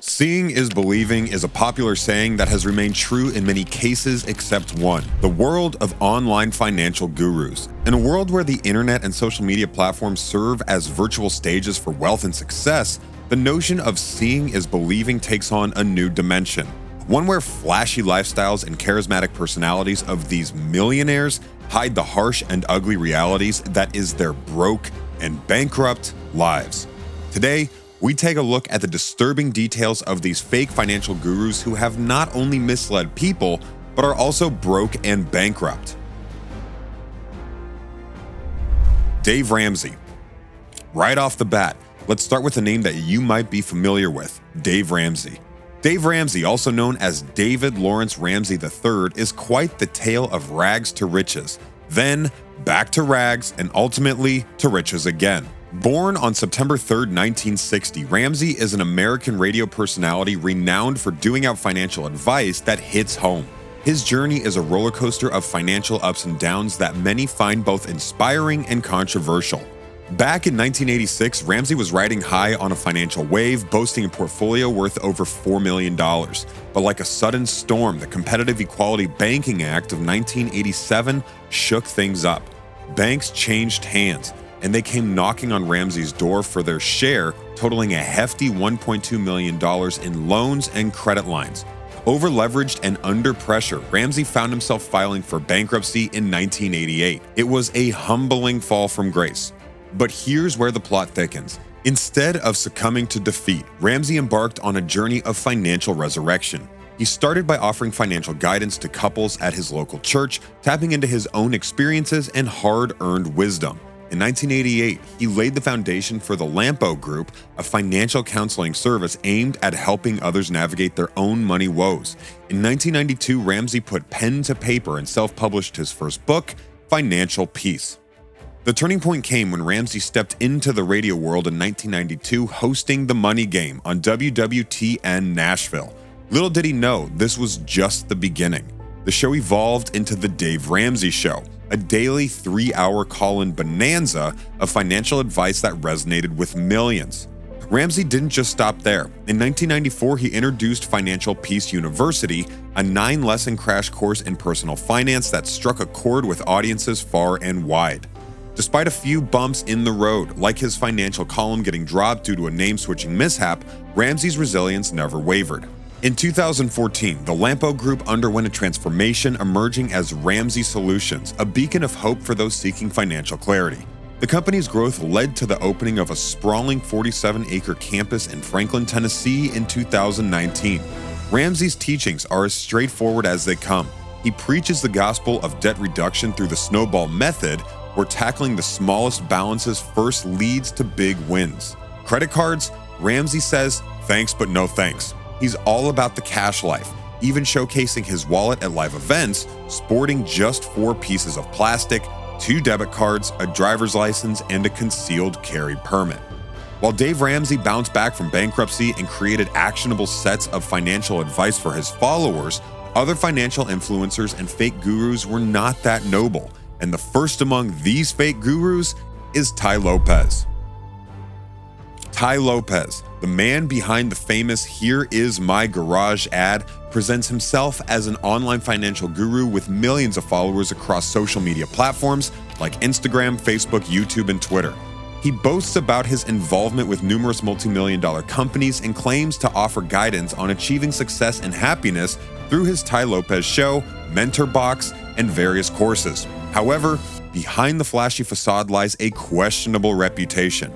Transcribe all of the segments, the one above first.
Seeing is believing is a popular saying that has remained true in many cases except one: the world of online financial gurus. In a world where the internet and social media platforms serve as virtual stages for wealth and success, the notion of seeing is believing takes on a new dimension. One where flashy lifestyles and charismatic personalities of these millionaires hide the harsh and ugly realities that is their broke and bankrupt lives. Today, we take a look at the disturbing details of these fake financial gurus who have not only misled people, but are also broke and bankrupt. Dave Ramsey. Right off the bat, let's start with a name that you might be familiar with: Dave Ramsey. Dave Ramsey, also known as David Lawrence Ramsey III, is quite the tale of rags to riches, then back to rags, and ultimately to riches again. Born on September 3, 1960, Ramsey is an American radio personality renowned for doing out financial advice that hits home. His journey is a roller coaster of financial ups and downs that many find both inspiring and controversial. Back in 1986, Ramsey was riding high on a financial wave, boasting a portfolio worth over $4 million. But like a sudden storm, the Competitive Equality Banking Act of 1987 shook things up. Banks changed hands, and they came knocking on Ramsey's door for their share, totaling a hefty $1.2 million in loans and credit lines. Over-leveraged and under pressure, Ramsey found himself filing for bankruptcy in 1988. It was a humbling fall from grace. But here's where the plot thickens. Instead of succumbing to defeat, Ramsey embarked on a journey of financial resurrection. He started by offering financial guidance to couples at his local church, tapping into his own experiences and hard-earned wisdom. In 1988, he laid the foundation for the Lampo Group, a financial counseling service aimed at helping others navigate their own money woes. In 1992, Ramsey put pen to paper and self-published his first book, Financial Peace. The turning point came when Ramsey stepped into the radio world in 1992, hosting The Money Game on WWTN Nashville. Little did he know this was just the beginning. The show evolved into The Dave Ramsey Show, a daily 3-hour call-in bonanza of financial advice that resonated with millions. Ramsey didn't just stop there. In 1994, he introduced Financial Peace University, a 9-lesson crash course in personal finance that struck a chord with audiences far and wide. Despite a few bumps in the road, like his financial column getting dropped due to a name-switching mishap, Ramsey's resilience never wavered. In 2014, the Lampo Group underwent a transformation, emerging as Ramsey Solutions, a beacon of hope for those seeking financial clarity. The company's growth led to the opening of a sprawling 47-acre campus in Franklin, Tennessee in 2019. Ramsey's teachings are as straightforward as they come. He preaches the gospel of debt reduction through the snowball method, where tackling the smallest balances first leads to big wins. Credit cards? Ramsey says, thanks but no thanks. He's all about the cash life, even showcasing his wallet at live events, sporting just 4 pieces of plastic, 2 debit cards, a driver's license, and a concealed carry permit. While Dave Ramsey bounced back from bankruptcy and created actionable sets of financial advice for his followers, other financial influencers and fake gurus were not that noble. And the first among these fake gurus is Tai Lopez. Tai Lopez, the man behind the famous "Here Is My Garage" ad, presents himself as an online financial guru with millions of followers across social media platforms like Instagram, Facebook, YouTube, and Twitter. He boasts about his involvement with numerous multi-million-dollar companies and claims to offer guidance on achieving success and happiness through his Tai Lopez Show, Mentor Box, and various courses. However, behind the flashy facade lies a questionable reputation.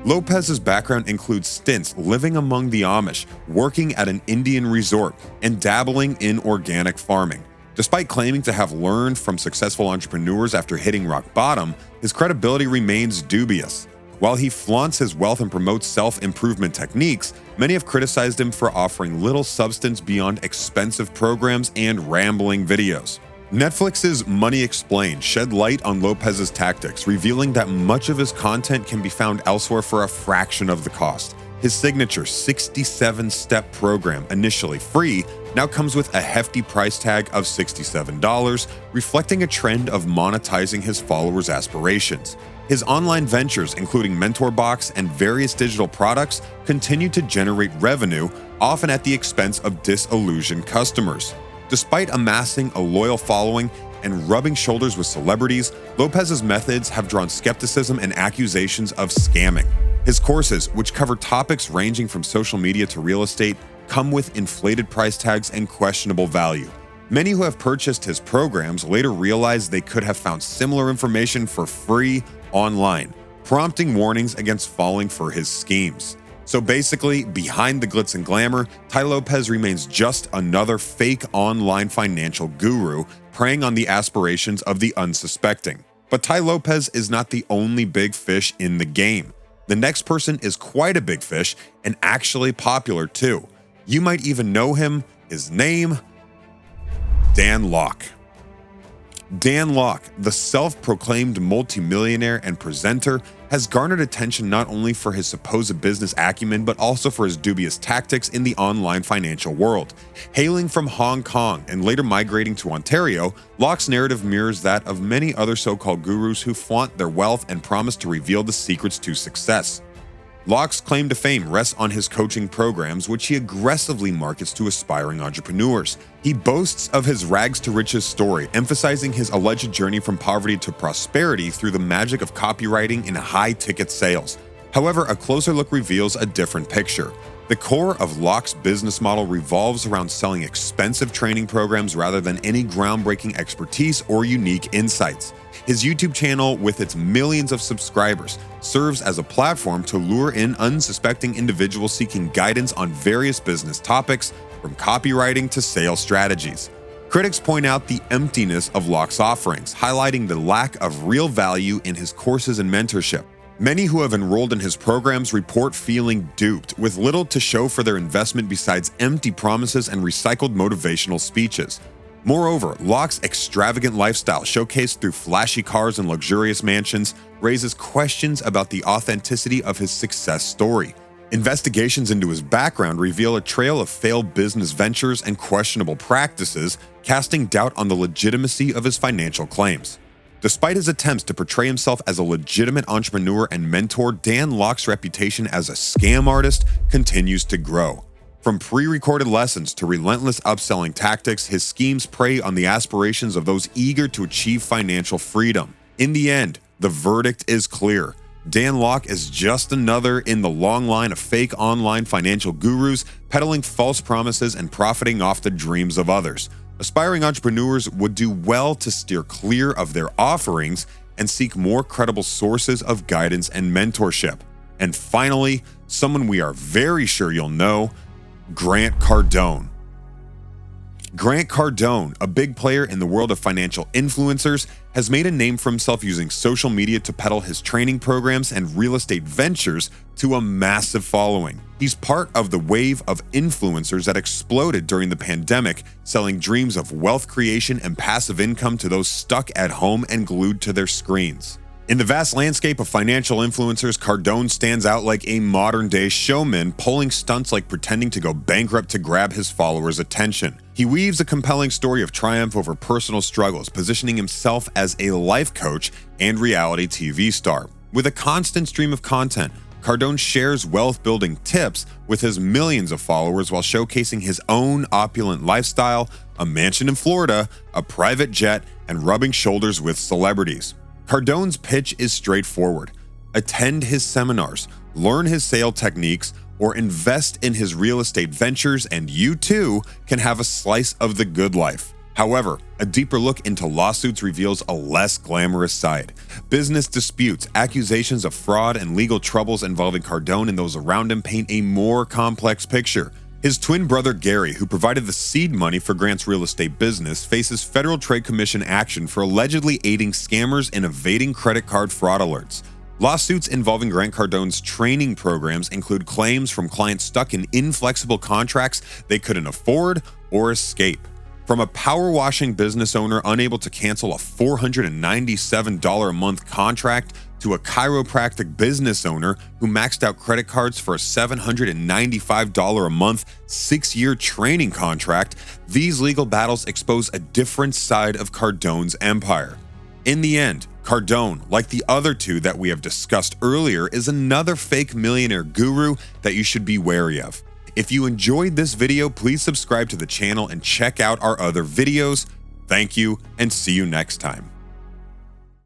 Lopez's background includes stints living among the Amish, working at an Indian resort, and dabbling in organic farming. Despite claiming to have learned from successful entrepreneurs after hitting rock bottom, his credibility remains dubious. While he flaunts his wealth and promotes self-improvement techniques, many have criticized him for offering little substance beyond expensive programs and rambling videos. Netflix's Money Explained shed light on Lopez's tactics, revealing that much of his content can be found elsewhere for a fraction of the cost. His signature 67-step program, initially free, now comes with a hefty price tag of $67, reflecting a trend of monetizing his followers' aspirations. His online ventures, including MentorBox and various digital products, continue to generate revenue, often at the expense of disillusioned customers. Despite amassing a loyal following and rubbing shoulders with celebrities, Lopez's methods have drawn skepticism and accusations of scamming. His courses, which cover topics ranging from social media to real estate, come with inflated price tags and questionable value. Many who have purchased his programs later realized they could have found similar information for free online, prompting warnings against falling for his schemes. So basically, behind the glitz and glamour, Tai Lopez remains just another fake online financial guru, preying on the aspirations of the unsuspecting. But Tai Lopez is not the only big fish in the game. The next person is quite a big fish and actually popular too. You might even know him. His name, Dan Lok. Dan Lok, the self-proclaimed multimillionaire and presenter, has garnered attention not only for his supposed business acumen, but also for his dubious tactics in the online financial world. Hailing from Hong Kong and later migrating to Ontario, Lok's narrative mirrors that of many other so-called gurus who flaunt their wealth and promise to reveal the secrets to success. Lok's claim to fame rests on his coaching programs, which he aggressively markets to aspiring entrepreneurs. He boasts of his rags to riches story, emphasizing his alleged journey from poverty to prosperity through the magic of copywriting and high-ticket sales. However, a closer look reveals a different picture. The core of Lok's business model revolves around selling expensive training programs rather than any groundbreaking expertise or unique insights. His YouTube channel, with its millions of subscribers, serves as a platform to lure in unsuspecting individuals seeking guidance on various business topics, from copywriting to sales strategies. Critics point out the emptiness of Lok's offerings, highlighting the lack of real value in his courses and mentorship. Many who have enrolled in his programs report feeling duped, with little to show for their investment besides empty promises and recycled motivational speeches. Moreover, Lok's extravagant lifestyle, showcased through flashy cars and luxurious mansions, raises questions about the authenticity of his success story. Investigations into his background reveal a trail of failed business ventures and questionable practices, casting doubt on the legitimacy of his financial claims. Despite his attempts to portray himself as a legitimate entrepreneur and mentor, Dan Lok's reputation as a scam artist continues to grow. From pre-recorded lessons to relentless upselling tactics, his schemes prey on the aspirations of those eager to achieve financial freedom. In the end, the verdict is clear. Dan Lok is just another in the long line of fake online financial gurus peddling false promises and profiting off the dreams of others. Aspiring entrepreneurs would do well to steer clear of their offerings and seek more credible sources of guidance and mentorship. And finally, someone we are very sure you'll know, Grant Cardone. Grant Cardone, a big player in the world of financial influencers, has made a name for himself using social media to peddle his training programs and real estate ventures to a massive following. He's part of the wave of influencers that exploded during the pandemic, selling dreams of wealth creation and passive income to those stuck at home and glued to their screens. In the vast landscape of financial influencers, Cardone stands out like a modern-day showman, pulling stunts like pretending to go bankrupt to grab his followers' attention. He weaves a compelling story of triumph over personal struggles, positioning himself as a life coach and reality TV star. With a constant stream of content, Cardone shares wealth-building tips with his millions of followers while showcasing his own opulent lifestyle, a mansion in Florida, a private jet, and rubbing shoulders with celebrities. Cardone's pitch is straightforward. Attend his seminars, learn his sale techniques, or invest in his real estate ventures, and you too can have a slice of the good life. However, a deeper look into lawsuits reveals a less glamorous side. Business disputes, accusations of fraud, and legal troubles involving Cardone and those around him paint a more complex picture. His twin brother Gary, who provided the seed money for Grant's real estate business, faces Federal Trade Commission action for allegedly aiding scammers in evading credit card fraud alerts. Lawsuits involving Grant Cardone's training programs include claims from clients stuck in inflexible contracts they couldn't afford or escape. From a power-washing business owner unable to cancel a $497 a month contract to a chiropractic business owner who maxed out credit cards for a $795 a month 6-year training contract, these legal battles expose a different side of Cardone's empire. In the end, Cardone, like the other two that we have discussed earlier, is another fake millionaire guru that you should be wary of. If you enjoyed this video, please subscribe to the channel and check out our other videos. Thank you, and see you next time.